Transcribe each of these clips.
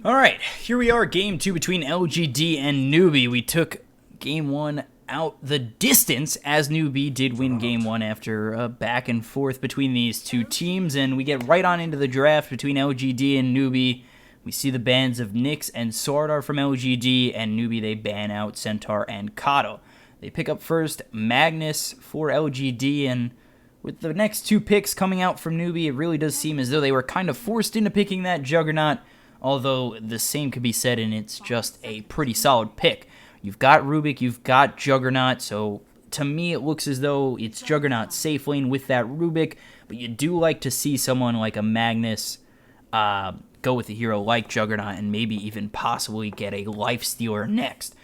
All right, here we are, game 2 between LGD and Newbee. We took game 1 out the distance, as Newbee did win game 1 after a back and forth between these two teams, and we get right on into the draft between LGD and Newbee. We see the bans of Nyx and Sardar from LGD, and Newbee, they ban out Centaur and Kato. They pick up first Magnus for LGD, and with the next two picks coming out from Newbee, it really does seem as though they were kind of forced into picking that Juggernaut, although the same could be said, and it's just a pretty solid pick. You've got Rubik, you've got Juggernaut, so to me it looks as though it's Juggernaut safe lane with that Rubik, but you do like to see someone like a Magnus go with a hero like Juggernaut and maybe even possibly get a Lifestealer next.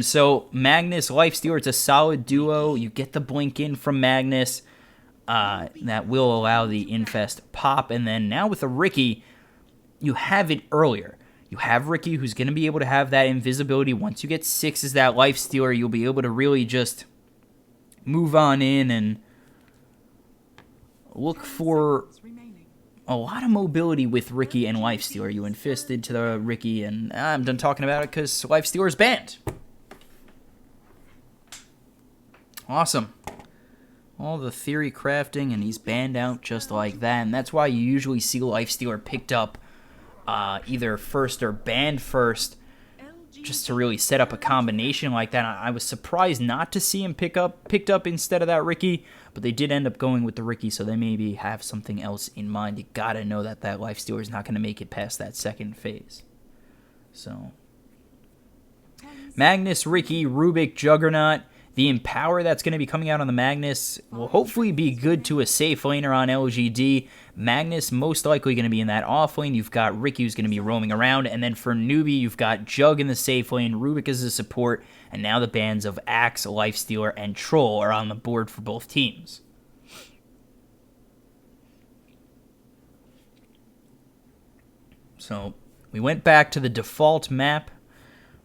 So Magnus, Lifestealer, it's a solid duo. You get the blink in from Magnus. That will allow the Infest pop, and then now with a Riki, you have it earlier. You have Riki, who's going to be able to have that invisibility. Once you get 6 as that Lifestealer, you'll be able to really just move on in and look for a lot of mobility with Riki and Lifestealer. You infested to the Riki, and I'm done talking about it because Lifestealer is banned. Awesome. All the theory crafting, and he's banned out just like that, and that's why you usually see Lifestealer picked up either first or banned first, just to really set up a combination like that. I was surprised not to see him picked up instead of that Riki, but they did end up going with the Riki, so they maybe have something else in mind. You gotta know that that Lifestealer is not going to make it past that second phase. So Magnus, Riki, Rubik, Juggernaut. The Empower that's going to be coming out on the Magnus will hopefully be good to a safe laner on LGD. Magnus most likely going to be in that off lane. You've got Riki who's going to be roaming around. And then for Newbee, you've got Jug in the safe lane, Rubik as a support, and now the bans of Axe, Lifestealer, and Troll are on the board for both teams. So we went back to the default map.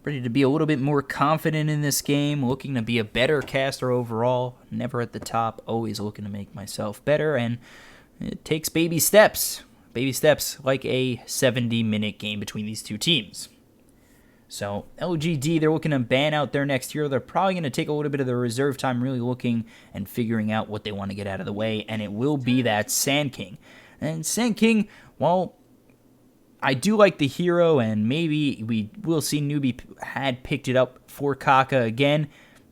Ready to be a little bit more confident in this game, looking to be a better caster overall. Never at the top, always looking to make myself better, and it takes baby steps. Baby steps like a 70-minute game between these two teams. So LGD, they're looking to ban out their next hero. They're probably going to take a little bit of their reserve time really looking and figuring out what they want to get out of the way, and it will be that Sand King. And Sand King, well, I do like the hero, and maybe we will see Newbee had picked it up for Kaka again.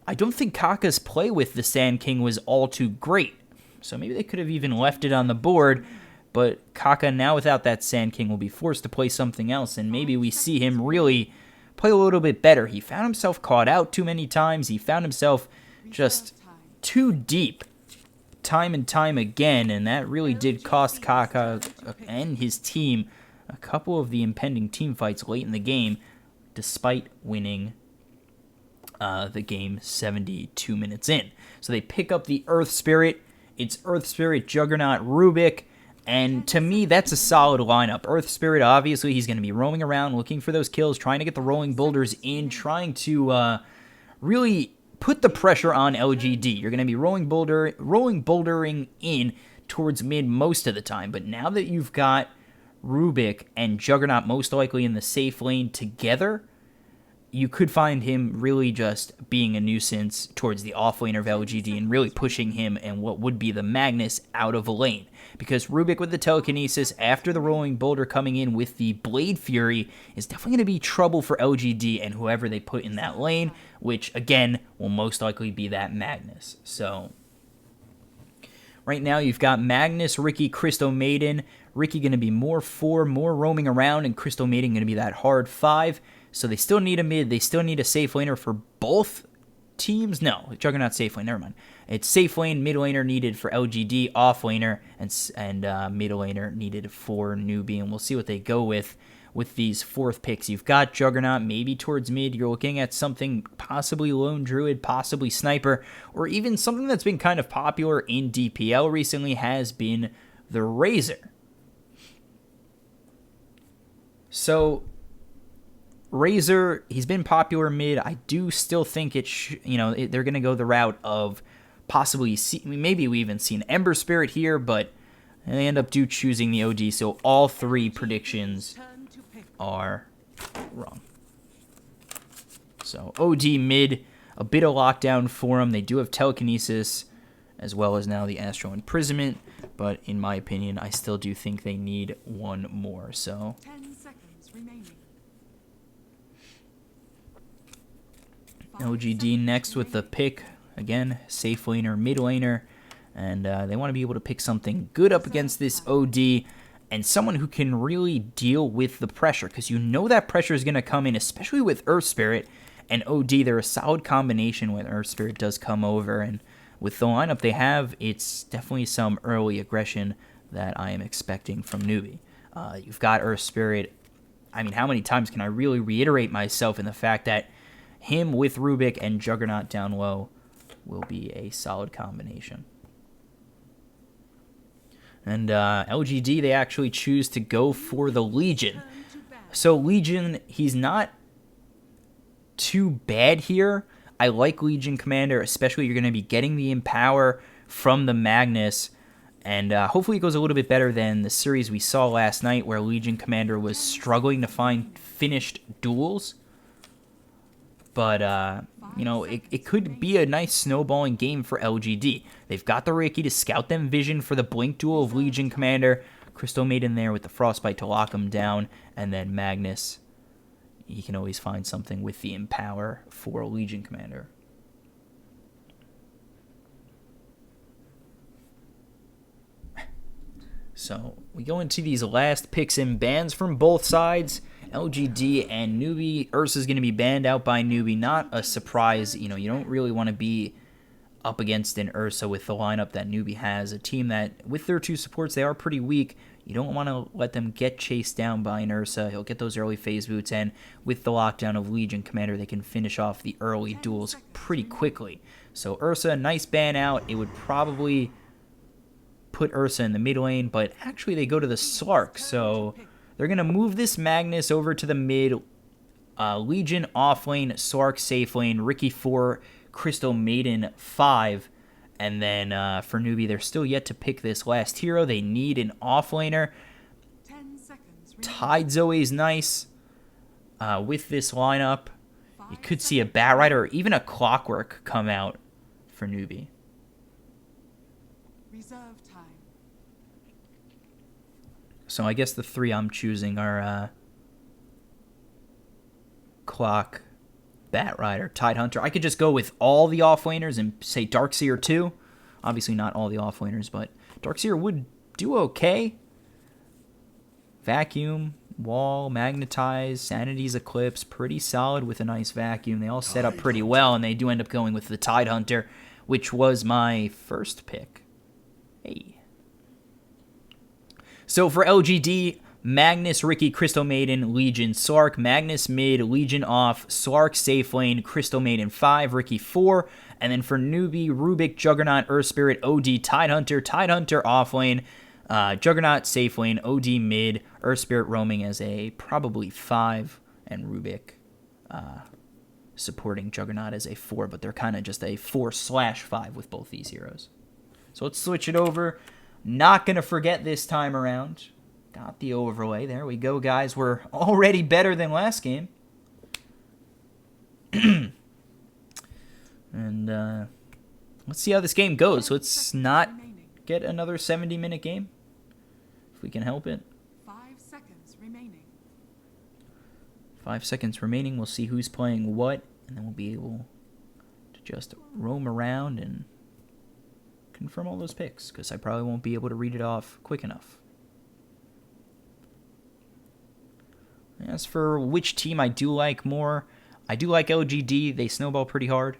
I don't think Kaka's play with the Sand King was all too great, so maybe they could have even left it on the board, but Kaka now without that Sand King will be forced to play something else, and maybe we see him really play a little bit better. He found himself caught out too many times. He found himself just too deep time and time again, and that really did cost Kaka and his team a couple of the impending team fights late in the game, despite winning the game 72 minutes in. So they pick up the Earth Spirit. It's Earth Spirit, Juggernaut, Rubik, and to me, that's a solid lineup. Earth Spirit, obviously, he's going to be roaming around, looking for those kills, trying to get the rolling boulders in, trying to really put the pressure on LGD. You're going to be rolling bouldering in towards mid most of the time, but now that you've got Rubik and Juggernaut most likely in the safe lane together, you could find him really just being a nuisance towards the offlaner of LGD and really pushing him and what would be the Magnus out of a lane. Because Rubik with the telekinesis after the rolling boulder coming in with the Blade Fury is definitely going to be trouble for LGD and whoever they put in that lane, which again will most likely be that Magnus. So right now you've got Magnus, Riki, Crystal Maiden. Riki going to be more roaming around, and Crystal Maiden going to be that hard 5. So they still need a mid. They still need a safe laner for both teams. No, Juggernaut safe lane. Never mind. It's safe lane, mid laner needed for LGD, off laner, and mid laner needed for Newbee. And we'll see what they go with these fourth picks. You've got Juggernaut, maybe towards mid. You're looking at something possibly Lone Druid, possibly Sniper, or even something that's been kind of popular in DPL recently has been the Razor. So Razor, he's been popular mid. I do still think they're going to go the route of possibly, maybe we even see an Ember Spirit here, but they end up choosing the OD. So all three predictions are wrong. So OD mid, a bit of lockdown for them. They do have telekinesis, as well as now the astral imprisonment. But in my opinion, I still do think they need one more. So 10 seconds remaining. LGD next with the pick. Again, safe laner, mid laner. And they want to be able to pick something good up against this OD. And someone who can really deal with the pressure. Because you know that pressure is going to come in, especially with Earth Spirit and OD. They're a solid combination when Earth Spirit does come over. And with the lineup they have, it's definitely some early aggression that I am expecting from Newbee. You've got Earth Spirit. I mean, how many times can I really reiterate myself in the fact that him with Rubik and Juggernaut down low will be a solid combination. And LGD, they actually choose to go for the Legion. So Legion, he's not too bad here. I like Legion Commander, especially you're going to be getting the Empower from the Magnus. And hopefully it goes a little bit better than the series we saw last night where Legion Commander was struggling to find finished duels. But, you know, it could be a nice snowballing game for LGD. They've got the Ricky to scout them vision for the Blink duel of Legion Commander. Crystal Maiden there with the Frostbite to lock him down. And then Magnus, he can always find something with the Empower for Legion Commander. So we go into these last picks and bans from both sides. LGD and Newbee. Ursa's going to be banned out by Newbee. Not a surprise. You know, you don't really want to be up against an Ursa with the lineup that Newbee has. A team that, with their two supports, they are pretty weak. You don't want to let them get chased down by an Ursa. He'll get those early phase boots, and with the lockdown of Legion Commander, they can finish off the early duels pretty quickly. So Ursa, nice ban out. It would probably put Ursa in the mid lane, but actually they go to the Slark, so they're going to move this Magnus over to the mid. Legion off lane, Slark safe lane, Ricky 4, Crystal Maiden 5. And then for Newbee, they're still yet to pick this last hero. They need an off laner. Tide's always nice with this lineup. You could see a Bat Rider or even a Clockwork come out for Newbee. Reserve time. So I guess the three I'm choosing are Clock, Bat Rider, Tidehunter. I could just go with all the offlaners and say Darkseer 2. Obviously not all the offlaners, but Darkseer would do okay. Vacuum, Wall, Magnetize, Sanity's Eclipse, pretty solid with a nice Vacuum. They all set up pretty well, and they do end up going with the Tidehunter, which was my first pick. Hey. So for LGD, Magnus, Ricky, Crystal Maiden, Legion, Slark, Magnus mid, Legion off, Slark safe lane, Crystal Maiden 5, Ricky 4. And then for Newbee, Rubik, Juggernaut, Earth Spirit, OD, Tidehunter off lane, Juggernaut safe lane, OD mid, Earth Spirit roaming as a probably 5, and Rubik supporting Juggernaut as a 4, but they're kind of just a 4/5 with both these heroes. So let's switch it over. Not going to forget this time around. Got the overlay. There we go, guys. We're already better than last game. And let's see how this game goes. Let's not get another 70-minute game, if we can help it. 5 seconds remaining. 5 seconds remaining. We'll see who's playing what, and then we'll be able to just roam around and confirm all those picks, because I probably won't be able to read it off quick enough. As for which team I do like more, I do like LGD. They snowball pretty hard,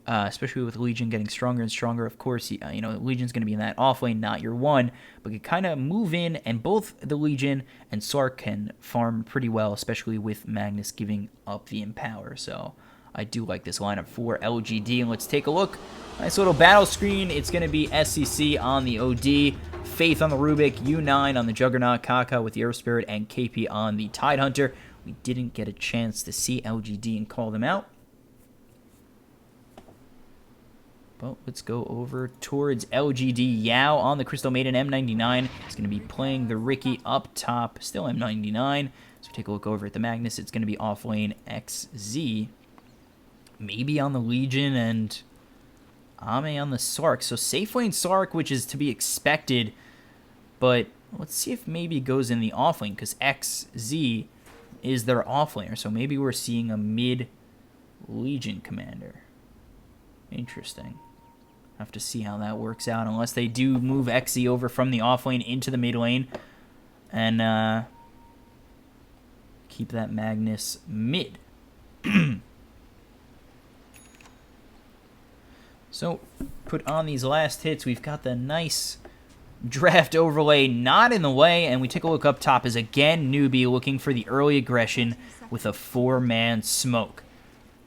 especially with Legion getting stronger and stronger. Of course, you know, Legion's going to be in that off lane, not your one, but you kind of move in, and both the Legion and Slark can farm pretty well, especially with Magnus giving up the Empower. So I do like this lineup for LGD, and let's take a look. Nice little battle screen. It's going to be SCC on the OD, Faith on the Rubik, U9 on the Juggernaut, Kaka with the Earth Spirit, and KP on the Tidehunter. We didn't get a chance to see LGD and call them out. But let's go over towards LGD. Yao on the Crystal Maiden M99. It's going to be playing the Ricky up top. Still M99. So take a look over at the Magnus. It's going to be off lane XZ. Maybe on the Legion and Ame on the Sark. So safe lane Sark, which is to be expected. But let's see if maybe it goes in the off lane, because XZ is their off laner. So maybe we're seeing a mid Legion commander. Interesting. Have to see how that works out, unless they do move XZ over from the off lane into the mid lane and keep that Magnus mid. So, put on these last hits. We've got the nice draft overlay not in the way, and we take a look up top as again Newbee looking for the early aggression with a 4-man smoke.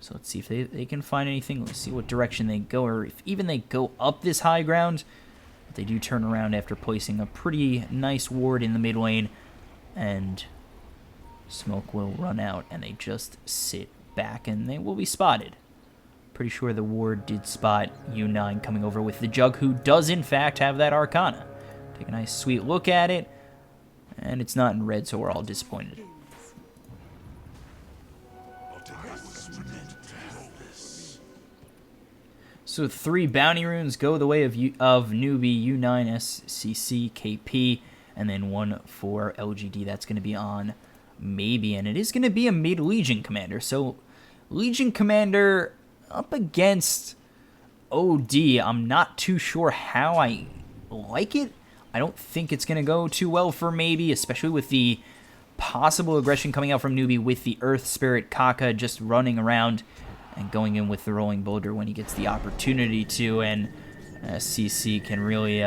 So let's see if they can find anything. Let's see what direction they go, or if even they go up this high ground. But they do turn around after placing a pretty nice ward in the mid lane, and smoke will run out, and they just sit back, and they will be spotted. Pretty sure the ward did spot U9 coming over with the Jug, who does in fact have that Arcana. Take a nice sweet look at it, and it's not in red, so we're all disappointed. So 3 bounty runes go the way of Newbee, U9, SCC, KP, and then 1 for LGD. That's going to be on maybe, and it is going to be a mid Legion commander. So Legion commander up against OD. I'm not too sure how I like it. I don't think it's going to go too well for maybe, especially with the possible aggression coming out from Newbee with the Earth Spirit Kaka just running around and going in with the Rolling Boulder when he gets the opportunity to, and CC can really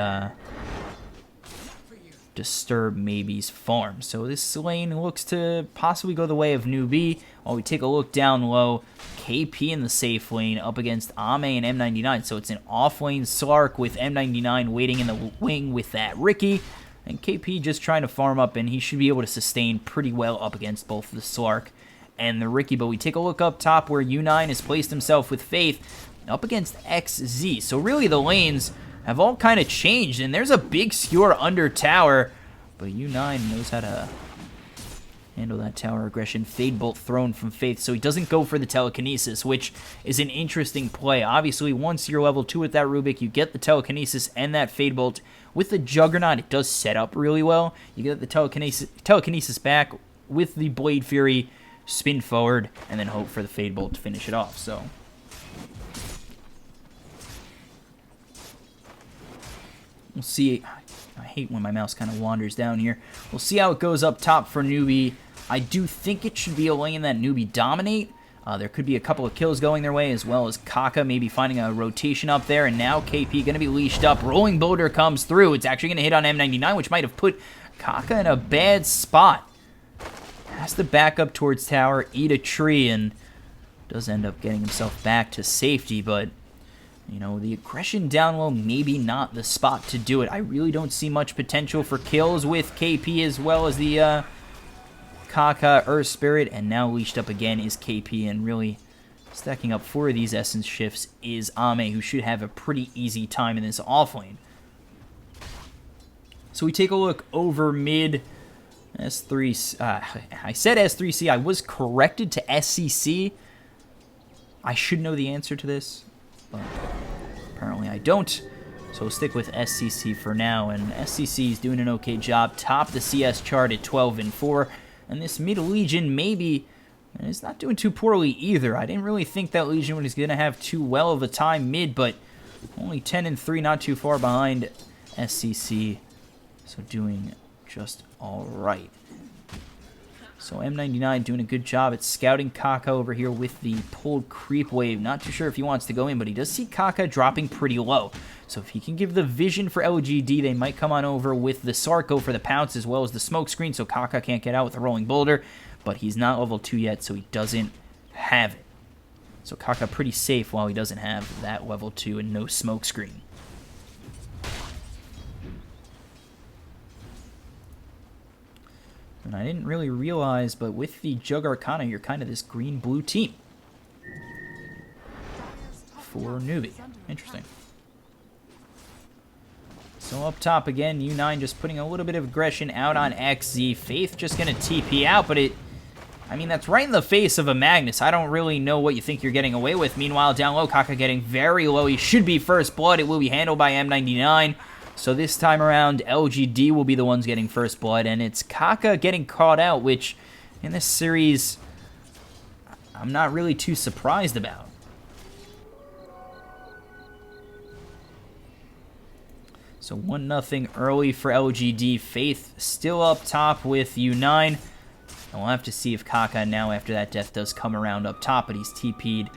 disturb Maybe's farm. So this lane looks to possibly go the way of Newbee. While we take a look down low, KP in the safe lane up against Ame and M99. So it's an off-lane Slark with M99 waiting in the wing with that Ricky. And KP just trying to farm up, and he should be able to sustain pretty well up against both the Slark and the Ricky. But we take a look up top where U9 has placed himself with Faith up against XZ. So really the lanes have all kind of changed, and there's a big skewer under tower, but U9 knows how to handle that tower aggression. Fade Bolt thrown from Faith, so he doesn't go for the telekinesis, which is an interesting play. Obviously, once you're level 2 with that Rubik, you get the telekinesis and that Fade Bolt. With the Juggernaut, it does set up really well. You get the telekinesis back with the Blade Fury, spin forward, and then hope for the Fade Bolt to finish it off. So we'll see. I hate when my mouse kind of wanders down here. We'll see how it goes up top for Newbee. I do think it should be a lane that Newbee dominate. There could be a couple of kills going their way, as well as Kaka maybe finding a rotation up there. And now KP going to be leashed up. Rolling Boulder comes through. It's actually going to hit on M99, which might have put Kaka in a bad spot. Has to back up towards tower, eat a tree, and does end up getting himself back to safety. But you know, the aggression down low, maybe not the spot to do it. I really don't see much potential for kills with KP, as well as the Kaka, Earth Spirit, and now leashed up again is KP, and really stacking up 4 of these essence shifts is Ame, who should have a pretty easy time in this offlane. So we take a look over mid. S3, I said S3C, I was corrected to SCC. I should know the answer to this, but apparently I don't. So we'll stick with SCC for now, and SCC is doing an okay job. Top the CS chart at 12-4, and this mid Legion maybe is not doing too poorly either. I didn't really think that Legion was going to have too well of a time mid, but only 10-3, not too far behind SCC, so doing just all right. So M99 doing a good job at scouting Kaka over here with the pulled creep wave. Not too sure if he wants to go in, but he does see Kaka dropping pretty low. So if he can give the vision for LGD, they might come on over with the Sarko for the pounce as well as the smoke screen, so Kaka can't get out with the rolling boulder. But he's not level 2 yet, so he doesn't have it. So Kaka pretty safe while he doesn't have that level 2 and no smoke screen. And I didn't really realize, but with the Jug Arcana, you're kind of this green-blue team. for Newbee. Interesting. So up top again, U9 just putting a little bit of aggression out on XZ. Faith just going to TP out, but I mean, that's right in the face of a Magnus. I don't really know what you think you're getting away with. Meanwhile, down low, Kaka getting very low. He should be first blood. It will be handled by M99. So this time around, LGD will be the ones getting first blood, and it's Kaka getting caught out, which in this series, I'm not really too surprised about. So 1-0 early for LGD. Faith still up top with U9. And we'll have to see if Kaka now, after that death, does come around up top, but he's TP'd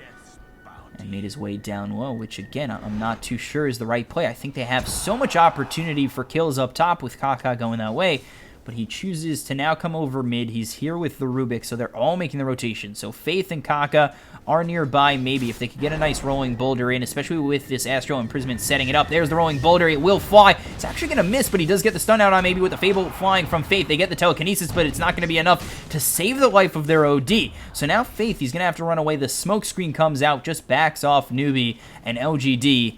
and made his way down low, which, again, I'm not too sure is the right play. I think they have so much opportunity for kills up top with Kaka going that way, but he chooses to now come over mid. He's here with the Rubik, so they're all making the rotation. So Faith and Kaka are nearby, maybe, if they could get a nice rolling boulder in, especially with this Astral Imprisonment setting it up. There's the rolling boulder. It will fly. It's actually going to miss, but he does get the stun out on maybe with the Fable flying from Faith. They get the telekinesis, but it's not going to be enough to save the life of their OD. So now Faith, he's going to have to run away. The smoke screen comes out, just backs off Newbee, and LGD,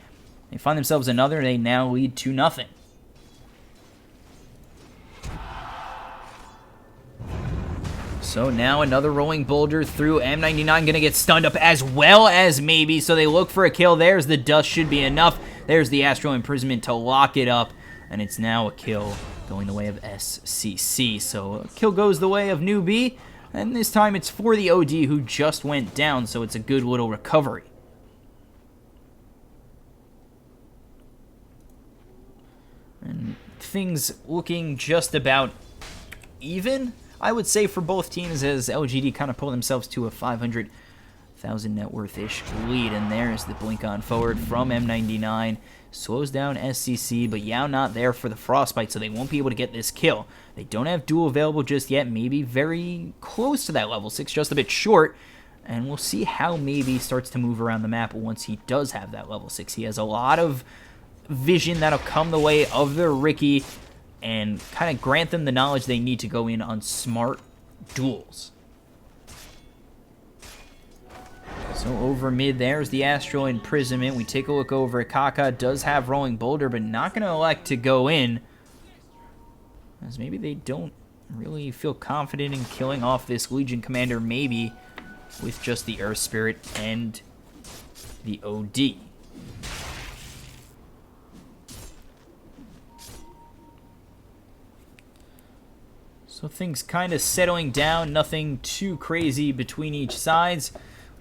they find themselves another. They now lead 2-0. So now another rolling boulder through. M99 going to get stunned up as well as maybe. So they look for a kill. There's the dust. Should be enough. There's the Astral Imprisonment to lock it up. And it's now a kill going the way of SCC. So a kill goes the way of Newbee. And this time it's for the OD who just went down. So it's a good little recovery. And things looking just about even, I would say, for both teams, as LGD kind of pull themselves to a 500,000 net worth-ish lead. And there's the blink on forward from M99. Slows down SCC, but Yao not there for the Frostbite, so they won't be able to get this kill. They don't have duel available just yet. Maybe very close to that level 6, just a bit short. And we'll see how maybe starts to move around the map once he does have that level 6. He has a lot of vision that'll come the way of the Ricky and kind of grant them the knowledge they need to go in on smart duels. So over mid, there's the Astral Imprisonment. We take a look over at Kaka. Does have Rolling Boulder, but not going to elect to go in, as maybe they don't really feel confident in killing off this Legion Commander, maybe with just the Earth Spirit and the OD. So things kind of settling down, nothing too crazy between each sides.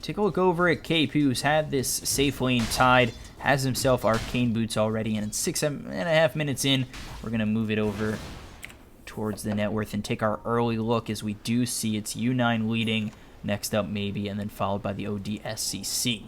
Take a look over at KP, who's had this safe lane tied, has himself Arcane Boots already, and 6.5 minutes in, we're going to move it over towards the net worth and take our early look, as we do see it's U9 leading, next up maybe, and then followed by the ODSCC.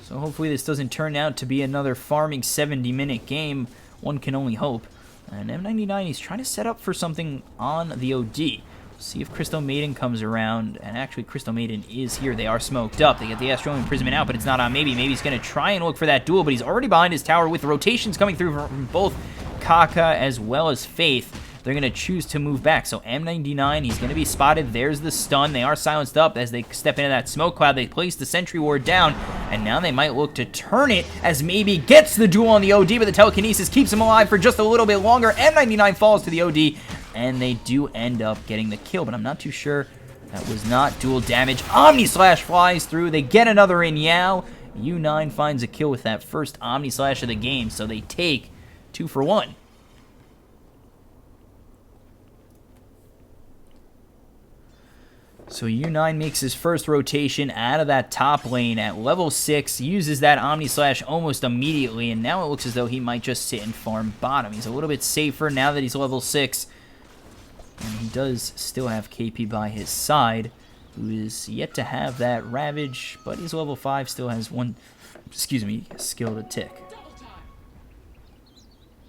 So hopefully this doesn't turn out to be another farming 70-minute game. One can only hope. And M99, he's trying to set up for something on the OD. See if Crystal Maiden comes around. And actually, Crystal Maiden is here. They are smoked up. They get the Astral Imprisonment out, but it's not on Maybe. Maybe's going to try and look for that duel, but he's already behind his tower with rotations coming through from both Kaka as well as Faith. They're going to choose to move back. So M99, he's going to be spotted. There's the stun. They are silenced up as they step into that smoke cloud. They place the Sentry Ward down, and now they might look to turn it as Maybe gets the duel on the OD, but the telekinesis keeps him alive for just a little bit longer. M99 falls to the OD, and they do end up getting the kill, but I'm not too sure. That was not dual damage. Omni Slash flies through. They get another in Yao. U9 finds a kill with that first Omni Slash of the game, so they take 2 for 1. So U9 makes his first rotation out of that top lane at level 6, uses that Omni Slash almost immediately, and now it looks as though he might just sit and farm bottom. He's a little bit safer now that he's level 6, and he does still have KP by his side, who is yet to have that Ravage, but he's level 5, still has one, skill to tick.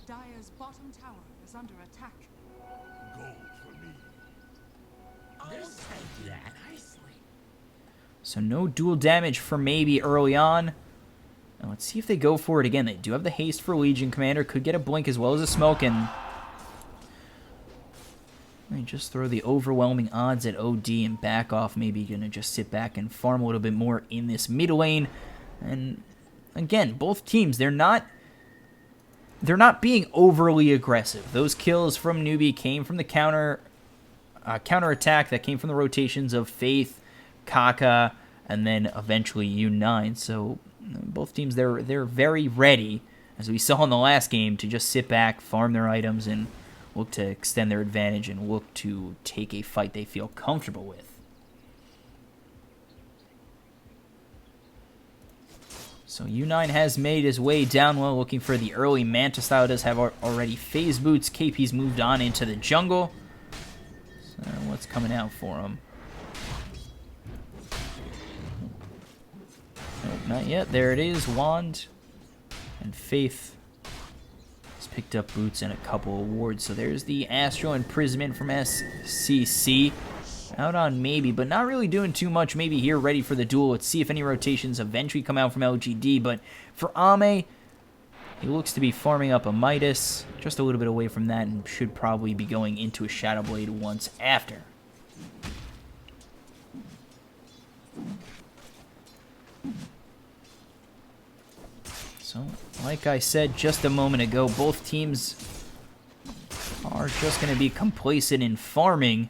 Dire's bottom tower is under attack. So no dual damage for Maybe early on. Now let's see if they go for it again. They do have the haste for Legion Commander. Could get a blink as well as a smoke, and Might just throw the overwhelming odds at OD and back off. Maybe going to just sit back and farm a little bit more in this mid lane. And again, both teams, they're not being overly aggressive. Those kills from Newbee came from the counter attack that came from the rotations of Faith, Kaka, and then eventually U9. So both teams, they're very ready, as we saw in the last game, to just sit back, farm their items, and look to extend their advantage and look to take a fight they feel comfortable with. So U9 has made his way down low, looking for the early Manta style. Does have already phase boots. KP's moved on into the jungle. So what's coming out for him? Nope, not yet. There it is. Wand and Faith has picked up boots and a couple of wards. So there's the Astral Imprisonment from SCC. Out on maybe, but not really doing too much maybe here, ready for the duel. Let's see if any rotations eventually come out from LGD, but for Ame, he looks to be farming up a Midas, just a little bit away from that, and should probably be going into a Shadow Blade once after. So, like I said just a moment ago, both teams are just going to be complacent in farming.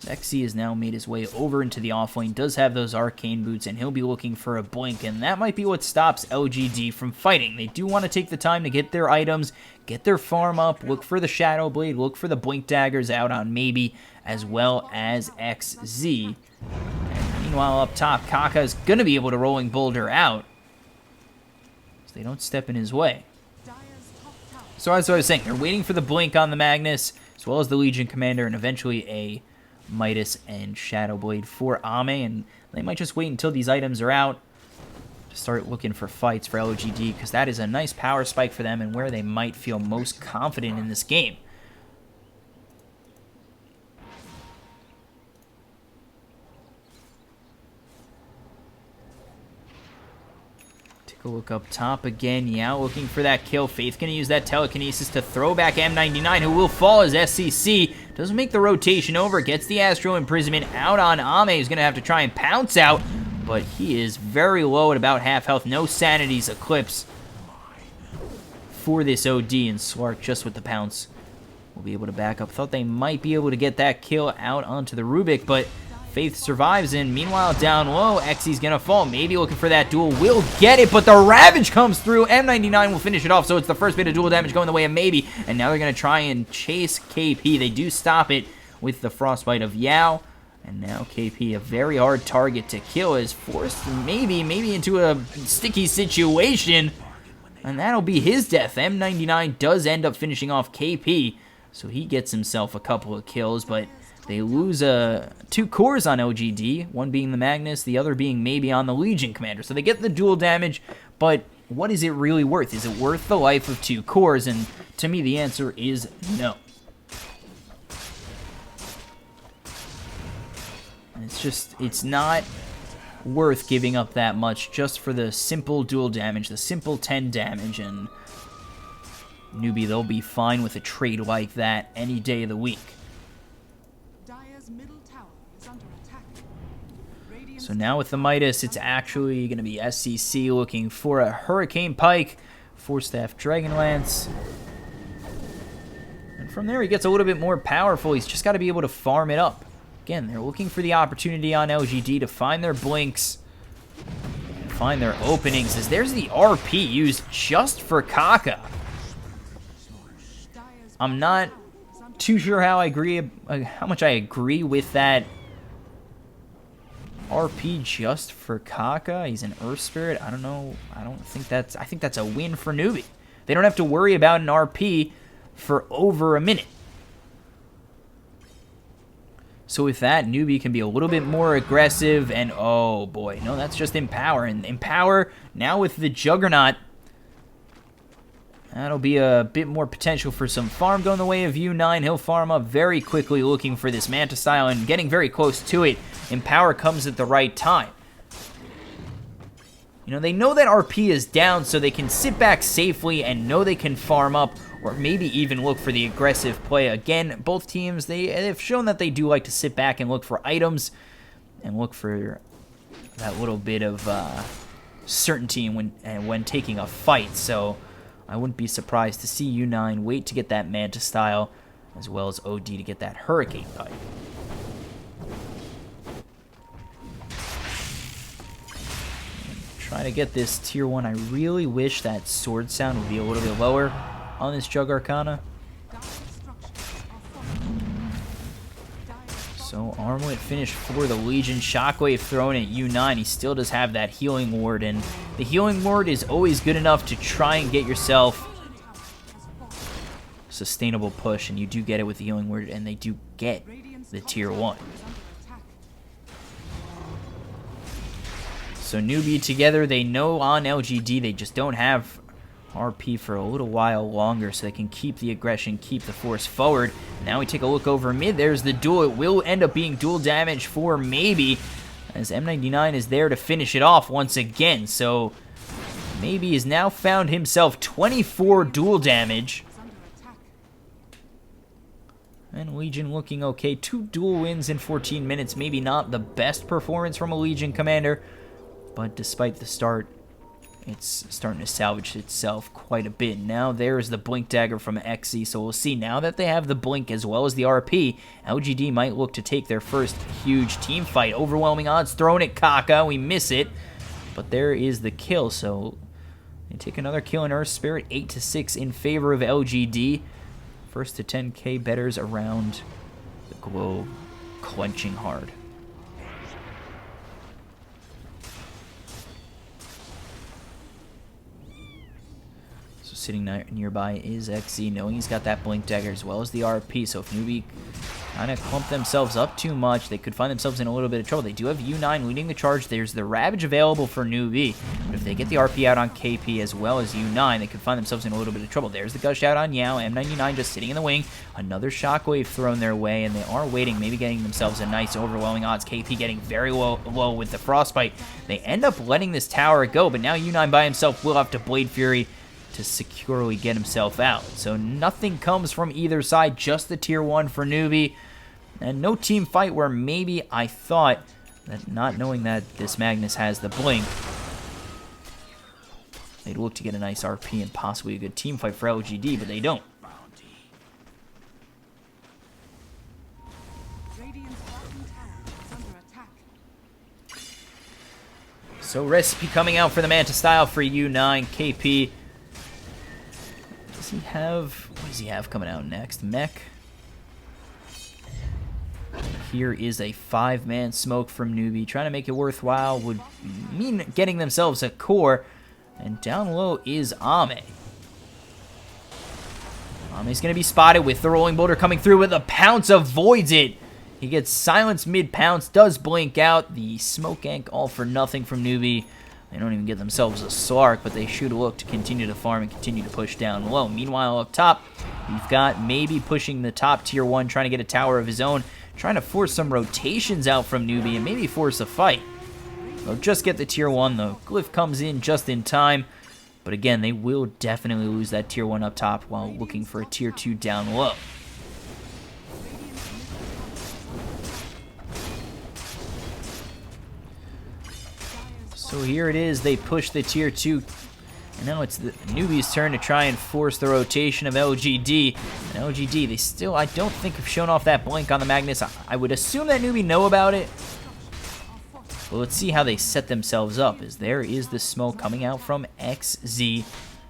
XC has now made his way over into the offlane, does have those arcane boots, and he'll be looking for a blink, and that might be what stops LGD from fighting. They do want to take the time to get their items, get their farm up, look for the Shadow Blade, look for the blink daggers out on maybe, as well as XZ. And meanwhile, up top, Kaka's going to be able to Rolling Boulder out, so they don't step in his way. So as I was saying, they're waiting for the blink on the Magnus, as well as the Legion Commander, and eventually a Midas and Shadow Blade for Ame, and they might just wait until these items are out to start looking for fights for LGD, because that is a nice power spike for them and where they might feel most confident in this game. Take a look up top again. Yao looking for that kill. Faith going to use that telekinesis to throw back M99, who will fall as SCC. Doesn't make the rotation over. Gets the Astral Imprisonment out on Ame, who's going to have to try and pounce out, but he is very low at about half health. No Sanity's Eclipse for this OD, and Slark just with the pounce will be able to back up. Thought they might be able to get that kill out onto the Rubik, but Faith survives, and meanwhile down low, Xy's gonna fall. Maybe looking for that duel, will get it, but the Ravage comes through. M99 will finish it off, so it's the first bit of dual damage going the way of Maybe, and now they're gonna try and chase KP. They do stop it with the Frostbite of Yao, and now KP, a very hard target to kill, is forced maybe into a sticky situation, and that'll be his death. M99 does end up finishing off KP, so he gets himself a couple of kills, but they lose 2 cores on LGD, one being the Magnus, the other being maybe on the Legion Commander. So they get the dual damage, but what is it really worth? Is it worth the life of 2 cores? And to me, the answer is no. It's not worth giving up that much just for the simple dual damage, the simple 10 damage, and Newbee, they'll be fine with a trade like that any day of the week. So now with the Midas, it's actually going to be SCC looking for a Hurricane Pike, 4-staff Dragonlance. And from there, he gets a little bit more powerful. He's just got to be able to farm it up. Again, they're looking for the opportunity on LGD to find their blinks, and find their openings, as there's the RP used just for Kaka. I'm not too sure how much I agree with that RP just for Kaka. He's an Earth Spirit. I don't know. I think that's a win for Newbee. They don't have to worry about an RP for over a minute. So with that, Newbee can be a little bit more aggressive, and oh boy, no, that's just Empower. And Empower, now with the Juggernaut, that'll be a bit more potential for some farm going the way of U9. He'll farm up very quickly looking for this Manta style and getting very close to it. Empower comes at the right time. You know, they know that RP is down, so they can sit back safely and know they can farm up or maybe even look for the aggressive play. Again, both teams, they've shown that they do like to sit back and look for items and look for that little bit of certainty when taking a fight. So I wouldn't be surprised to see U9 wait to get that Manta style, as well as OD to get that Hurricane Pipe. Trying to get this tier 1. I really wish that sword sound would be a little bit lower on this Jug Arcana. So Armlet finished for the Legion. Shockwave thrown at U9. He still does have that Healing Ward, and the Healing Ward is always good enough to try and get yourself sustainable push, and you do get it with the Healing Ward, and they do get the tier 1. So Newbee together, they know on LGD they just don't have RP for a little while longer, so they can keep the aggression, keep the force forward. Now we take a look over mid. There's the duel. It will end up being dual damage for Maybe, as M99 is there to finish it off once again. So Maybe has now found himself 24 dual damage. And Legion looking okay. 2 dual wins in 14 minutes. Maybe not the best performance from a Legion commander, but despite the start, it's starting to salvage itself quite a bit. Now there's the Blink Dagger from XZ, so we'll see. Now that they have the Blink as well as the RP, LGD might look to take their first huge team fight. Overwhelming odds thrown at Kaka. We miss it, but there is the kill. So they take another kill in Earth Spirit, 8-6 in favor of LGD. First to 10k betters around the globe, clenching hard. Sitting nearby is XZ, knowing he's got that Blink Dagger as well as the RP. So if Newbee kind of clump themselves up too much, they could find themselves in a little bit of trouble. They do have U9 leading the charge. There's the Ravage available for Newbee, but if they get the RP out on KP as well as U9, they could find themselves in a little bit of trouble. There's the Gush out on Yao. M99 just sitting in the wing. Another Shockwave thrown their way, and they are waiting, maybe getting themselves a nice overwhelming odds. KP getting very low with the Frostbite. They end up letting this tower go, but now U9 by himself will have to Blade Fury to securely get himself out. So nothing comes from either side, just the tier 1 for Newbee. And no team fight where maybe I thought that, not knowing that this Magnus has the Blink, they'd look to get a nice RP and possibly a good team fight for LGD, but they don't. So Recipe coming out for the Manta style for U9. KP, what does he have coming out next? Mech. Here is a 5-man smoke from Newbee. Trying to make it worthwhile would mean getting themselves a core. And down low is Ame. Ame's going to be spotted with the Rolling Boulder coming through with a pounce, avoids it. He gets silenced mid-pounce, does blink out. The smoke gank all for nothing from Newbee. They don't even get themselves a Slark, but they should look to continue to farm and continue to push down low. Meanwhile, up top, we've got Maybe pushing the top tier 1, trying to get a tower of his own, trying to force some rotations out from Newbee and maybe force a fight. They'll just get the tier 1, the Glyph comes in just in time, but again, they will definitely lose that tier 1 up top while looking for a tier 2 down low. So here it is, they push the tier 2, and now it's the Newbee's turn to try and force the rotation of LGD. And LGD, they still, I don't think, have shown off that Blink on the Magnus. I would assume that Newbee know about it. But let's see how they set themselves up, as there is the smoke coming out from XZ.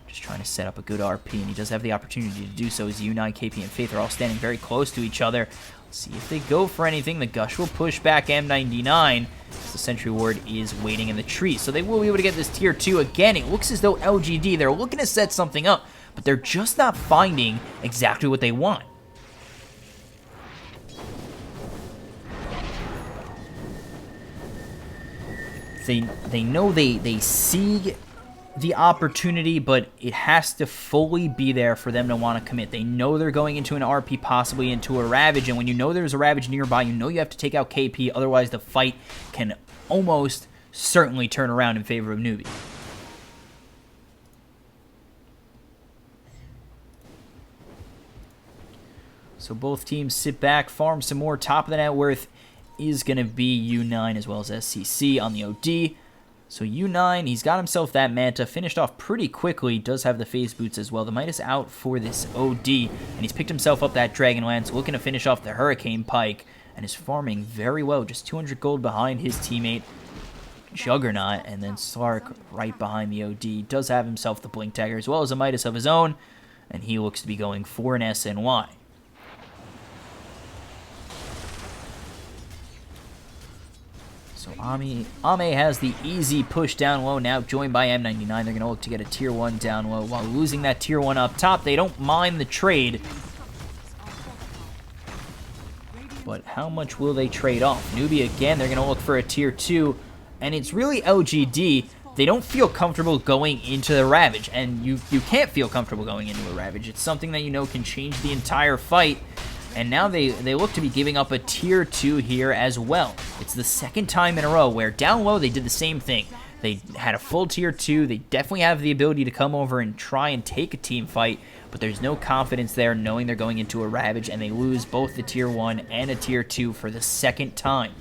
Just trying to set up a good RP, and he does have the opportunity to do so, as U9, KP, and Faith are all standing very close to each other. Let's see if they go for anything. The Gush will push back M99. The Sentry Ward is waiting in the tree, so they will be able to get this tier 2 again. It looks as though LGD, they're looking to set something up, but they're just not finding exactly what they want. They know they see the opportunity, but it has to fully be there for them to want to commit. They know they're going into an RP, possibly into a Ravage, and when you know there's a Ravage nearby, you know you have to take out KP, otherwise the fight can almost certainly turn around in favor of Newbee. So both teams sit back, farm some more. Top of the net worth is going to be U9 as well as SCC on the OD. So U9, he's got himself that Manta, finished off pretty quickly, does have the phase boots as well. The Midas out for this OD, and he's picked himself up that Dragonlance, looking to finish off the Hurricane Pike, and is farming very well, just 200 gold behind his teammate, Juggernaut, and then Slark right behind the OD. Does have himself the Blink Dagger as well as a Midas of his own, and he looks to be going for an SNY. So Ame has the easy push down low now, joined by M99. They're going to look to get a tier 1 down low while losing that tier 1 up top. They don't mind the trade. But how much will they trade off? Newbee again, they're going to look for a tier 2. And it's really LGD. They don't feel comfortable going into the Ravage. And you can't feel comfortable going into a Ravage. It's something that you know can change the entire fight. And now they look to be giving up a tier 2 here as well. It's the second time in a row where down low they did the same thing. They had a full tier 2. They definitely have the ability to come over and try and take a team fight, but there's no confidence there knowing they're going into a Ravage, and they lose both the tier 1 and a tier 2 for the second time.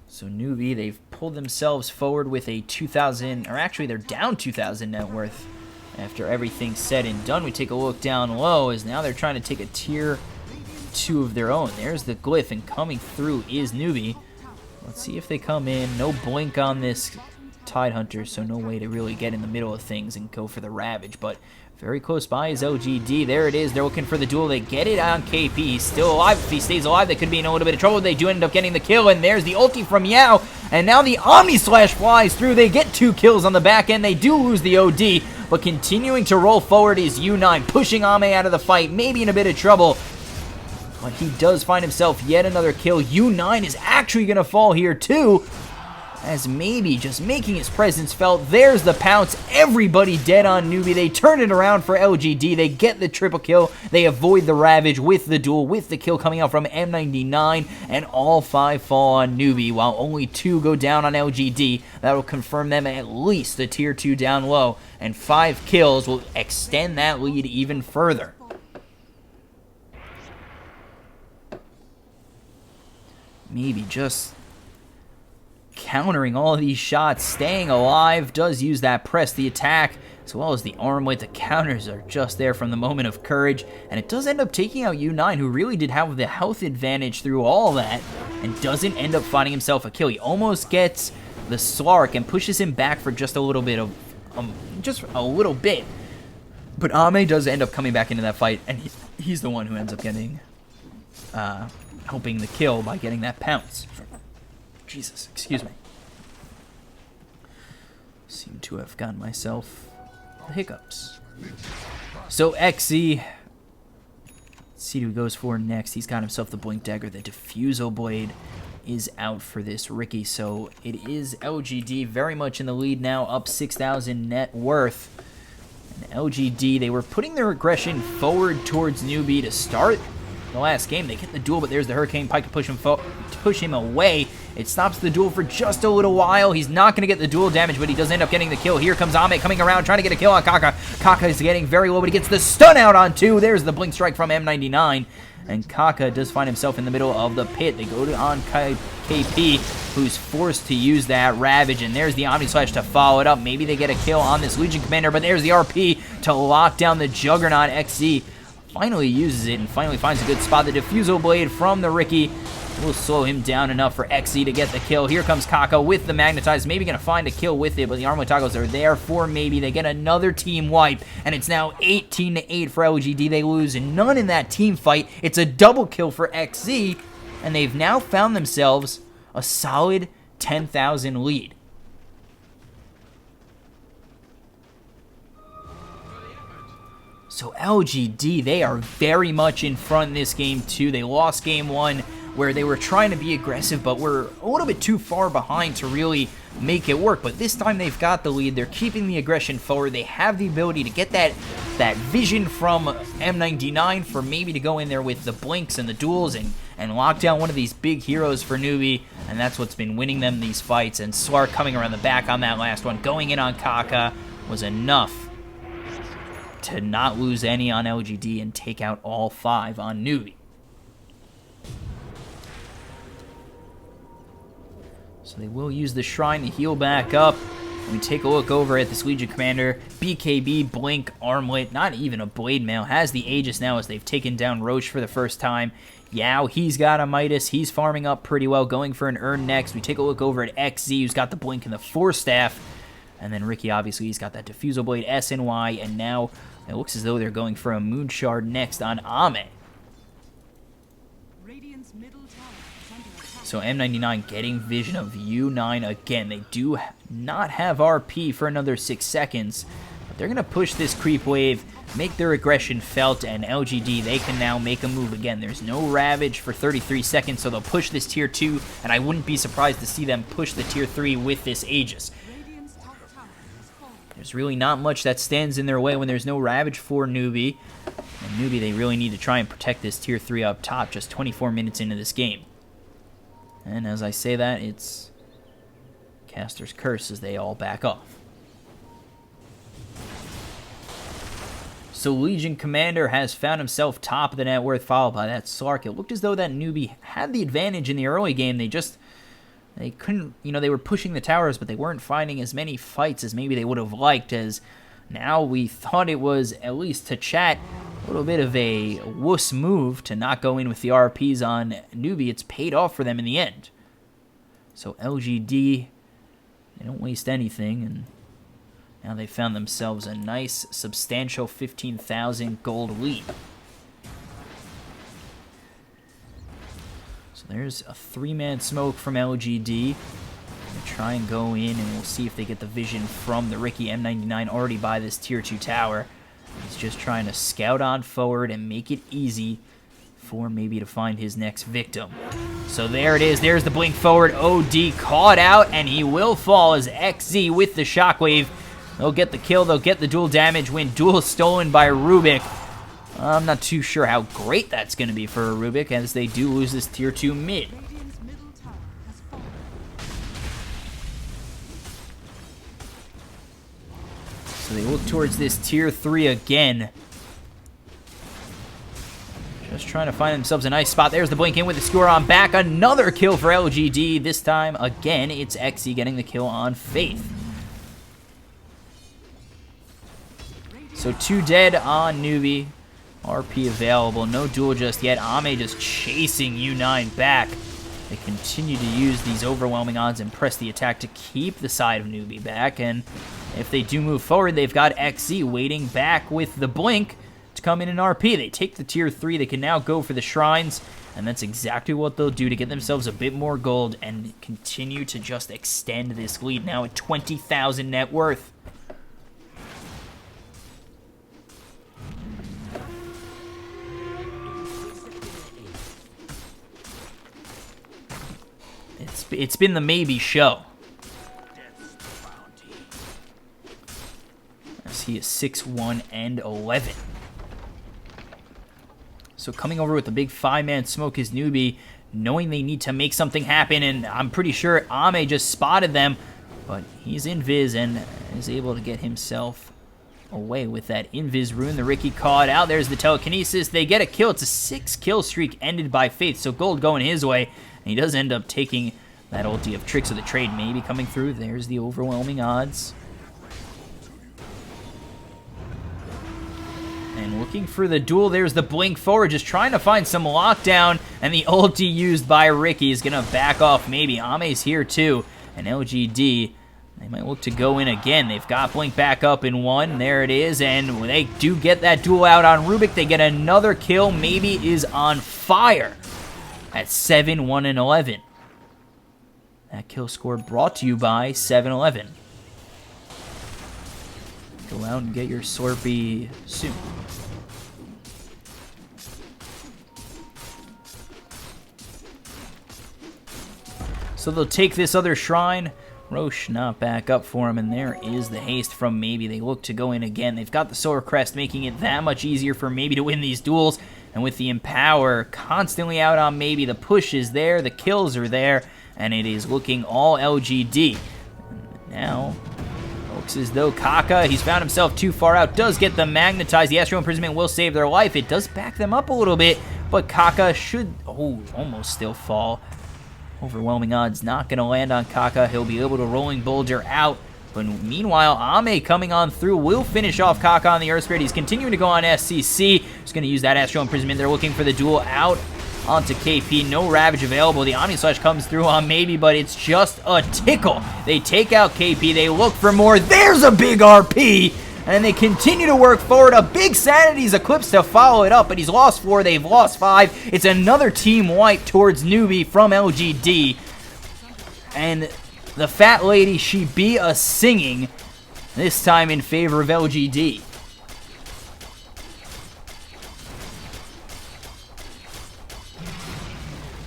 So Newbee, they've pulled themselves forward with a 2,000, or actually they're down 2,000 net worth. After everything's said and done, we take a look down low as now they're trying to take a tier 2 of their own. There's the glyph, and coming through is Newbee. Let's see if they come in. No blink on this Tidehunter, so no way to really get in the middle of things and go for the Ravage, but very close by is LGD. There it is. They're looking for the duel. They get it on KP. He's still alive. If he stays alive, they could be in a little bit of trouble. They do end up getting the kill, and there's the ulti from Yao, and now the Omni Slash flies through. They get 2 kills on the back end. They do lose the OD, but continuing to roll forward is U9, pushing Ame out of the fight, maybe in a bit of trouble. But he does find himself yet another kill. U9 is actually going to fall here too, as maybe just making his presence felt. There's the pounce. Everybody dead on Newbee. They turn it around for LGD. They get the triple kill. They avoid the Ravage with the duel, with the kill coming out from M99, and all 5 fall on Newbee, while only 2 go down on LGD. That will confirm them at least the tier 2 down low, and 5 kills will extend that lead even further. Maybe just countering all of these shots, staying alive, does use that press the attack, as well as the armlet. The counters are just there from the moment of courage, and it does end up taking out U9, who really did have the health advantage through all that, and doesn't end up finding himself a kill. He almost gets the Slark and pushes him back for just a little bit of, but Ame does end up coming back into that fight, and he's the one who ends up getting, helping the kill by getting that pounce. Jesus, excuse me. Seem to have gotten myself the hiccups. So XZ, let's see who goes for next. He's got himself the Blink Dagger. The Diffusal Blade is out for this Ricky. So it is LGD very much in the lead now, up 6,000 net worth. And LGD, they were putting their aggression forward towards Newbee to start the last game. They get the duel, but there's the Hurricane Pike to push him away. It stops the duel for just a little while. He's not going to get the duel damage, but he does end up getting the kill. Here comes Ame coming around, trying to get a kill on Kaka. Kaka is getting very low, but he gets the stun out on 2. There's the Blink Strike from M99. And Kaka does find himself in the middle of the pit. They go to on KP, who's forced to use that Ravage, and there's the Omni Slash to follow it up. Maybe they get a kill on this Legion Commander, but there's the RP to lock down the Juggernaut. XZ finally uses it and finally finds a good spot. The Diffusal Blade from the Ricky will slow him down enough for XZ to get the kill. Here comes Kaka with the Magnetize, maybe going to find a kill with it, but the Armlet Toggles are there for maybe. They get another team wipe, and it's now 18-8 for LGD. They lose none in that team fight. It's a double kill for XZ, and they've now found themselves a solid 10,000 lead. So LGD, they are very much in front in this game too. They lost game 1 where they were trying to be aggressive, but were a little bit too far behind to really make it work. But this time they've got the lead. They're keeping the aggression forward. They have the ability to get that vision from M99 for maybe to go in there with the blinks and the duels and lock down one of these big heroes for Newbee. And that's what's been winning them these fights. And Slark coming around the back on that last one, going in on Kaka, was enough to not lose any on LGD and take out all 5 on Newbee. So they will use the Shrine to heal back up. When we take a look over at this Legion Commander, BKB, Blink, Armlet, not even a Blade Mail, has the Aegis now as they've taken down Roche for the first time. Yao, he's got a Midas. He's farming up pretty well, going for an Urn next. We take a look over at XZ, who's got the Blink and the Force Staff. And then Ricky, obviously, he's got that Diffusal Blade, SNY, and now it looks as though they're going for a Moon Shard next on Ame. Radiant's middle tower is under attack. So M99 getting vision of U9 again. They do not have RP for another 6 seconds, but they're going to push this creep wave, make their aggression felt, and LGD, they can now make a move again. There's no Ravage for 33 seconds, so they'll push this tier 2, and I wouldn't be surprised to see them push the tier 3 with this Aegis. Radiant's top tower has fallen. There's really not much that stands in their way when there's no Ravage for Newbee. And Newbee, they really need to try and protect this tier 3 up top just 24 minutes into this game. And as I say that, it's Caster's Curse as they all back off. So Legion Commander has found himself top of the net worth, followed by that Slark. It looked as though that Newbee had the advantage in the early game. They couldn't, they were pushing the towers, but they weren't finding as many fights as maybe they would have liked, as now we thought it was, at least to chat, a little bit of a wuss move to not go in with the RPs on Newbee. It's paid off for them in the end. So LGD, they don't waste anything, and now they found themselves a nice, substantial 15,000 gold lead. So there's a 3-man smoke from LGD. They'll try and go in, and we'll see if they get the vision from the Ricky M99 already by this tier 2 tower. He's just trying to scout on forward and make it easy for maybe to find his next victim. So there it is. There's the blink forward. OD caught out, and he will fall as XZ with the shockwave. They'll get the kill. They'll get the dual damage win. Duel stolen by Rubik. I'm not too sure how great that's going to be for Rubik, as they do lose this tier 2 mid. Radiant's middle tower has fallen. So they look towards this tier 3 again. Just trying to find themselves a nice spot. There's the blink in with the score on back. Another kill for LGD. This time, again, it's XE getting the kill on Faith. So 2 dead on Newbee. RP available. No duel just yet. Ame just chasing U9 back. They continue to use these overwhelming odds and press the attack to keep the side of Newbee back. And if they do move forward, they've got XZ waiting back with the blink to come in and RP. They take the tier 3. They can now go for the shrines. And that's exactly what they'll do to get themselves a bit more gold and continue to just extend this lead now at 20,000 net worth. It's been the maybe show. As he is 6-1 and 11. So coming over with a big 5-man smoke is Newbee, knowing they need to make something happen, and I'm pretty sure Ame just spotted them, but he's invis and is able to get himself away with that invis rune. The Ricky caught out. There's the telekinesis. They get a kill. It's a 6-kill streak ended by Faith, so gold going his way, and he does end up taking that ulti of Tricks of the Trade maybe coming through. There's the overwhelming odds. And looking for the duel, there's the blink forward, just trying to find some lockdown, and the ulti used by Ricky is going to back off maybe. Ame's here too, and LGD, they might look to go in again. They've got blink back up in 1. There it is, and they do get that duel out on Rubik. They get another kill. Maybe is on fire at 7-1 and 11. That kill score brought to you by 7-Eleven. Go out and get your Slurpee soon. So they'll take this other shrine. Roche not back up for him, and there is the haste from Maybe. They look to go in again. They've got the Solar Crest, making it that much easier for Maybe to win these duels. And with the Empower constantly out on Maybe, the push is there, the kills are there, and it is looking all LGD. Now, they'll Looks as though Kaka, he's found himself too far out, does get them magnetized. The Astral Imprisonment will save their life. It does back them up a little bit, but Kaka should, almost still fall. Overwhelming odds not going to land on Kaka. He'll be able to Rolling Boulder out. But meanwhile, Ame coming on through will finish off Kaka on the Earth Spirit. He's continuing to go on SCC. He's going to use that Astral Imprisonment. They're looking for the duel out onto KP. No Ravage available. The Omni Slash comes through on maybe, but it's just a tickle. They take out KP. They look for more. There's a big RP. And they continue to work forward. A big Sanity's Eclipse to follow it up, but he's lost 4. They've lost 5. It's another team wipe towards Newbee from LGD. And the fat lady, she be a singing, this time in favor of LGD.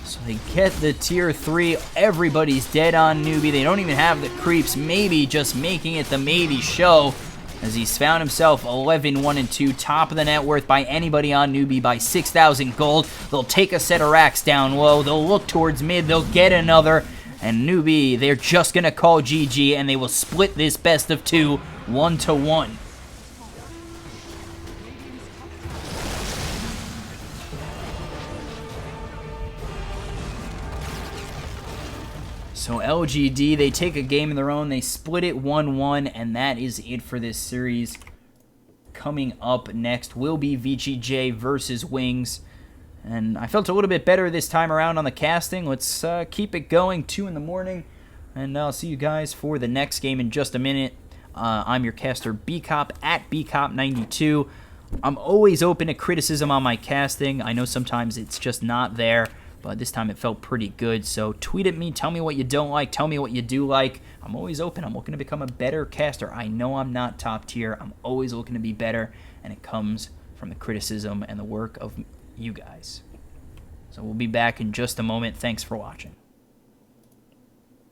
So they get the tier 3. Everybody's dead on Newbee. They don't even have the creeps. Maybe just making it the maybe show, as he's found himself 11-1-2, top of the net worth by anybody on Newbee by 6,000 gold. They'll take a set of racks down low. They'll look towards mid. They'll get another. And Newbee, they're just going to call GG, and they will split this best of 2, 1-1. So LGD, they take a game of their own. They split it 1-1, and that is it for this series. Coming up next will be VGJ versus Wings. And I felt a little bit better this time around on the casting. Let's keep it going, 2 in the morning. And I'll see you guys for the next game in just a minute. I'm your caster, BCop, at BCop92. I'm always open to criticism on my casting. I know sometimes it's just not there, but this time it felt pretty good. So tweet at me, tell me what you don't like, tell me what you do like. I'm always open. I'm looking to become a better caster. I know I'm not top tier. I'm always looking to be better, and it comes from the criticism and the work of you guys. So we'll be back in just a moment. Thanks for watching.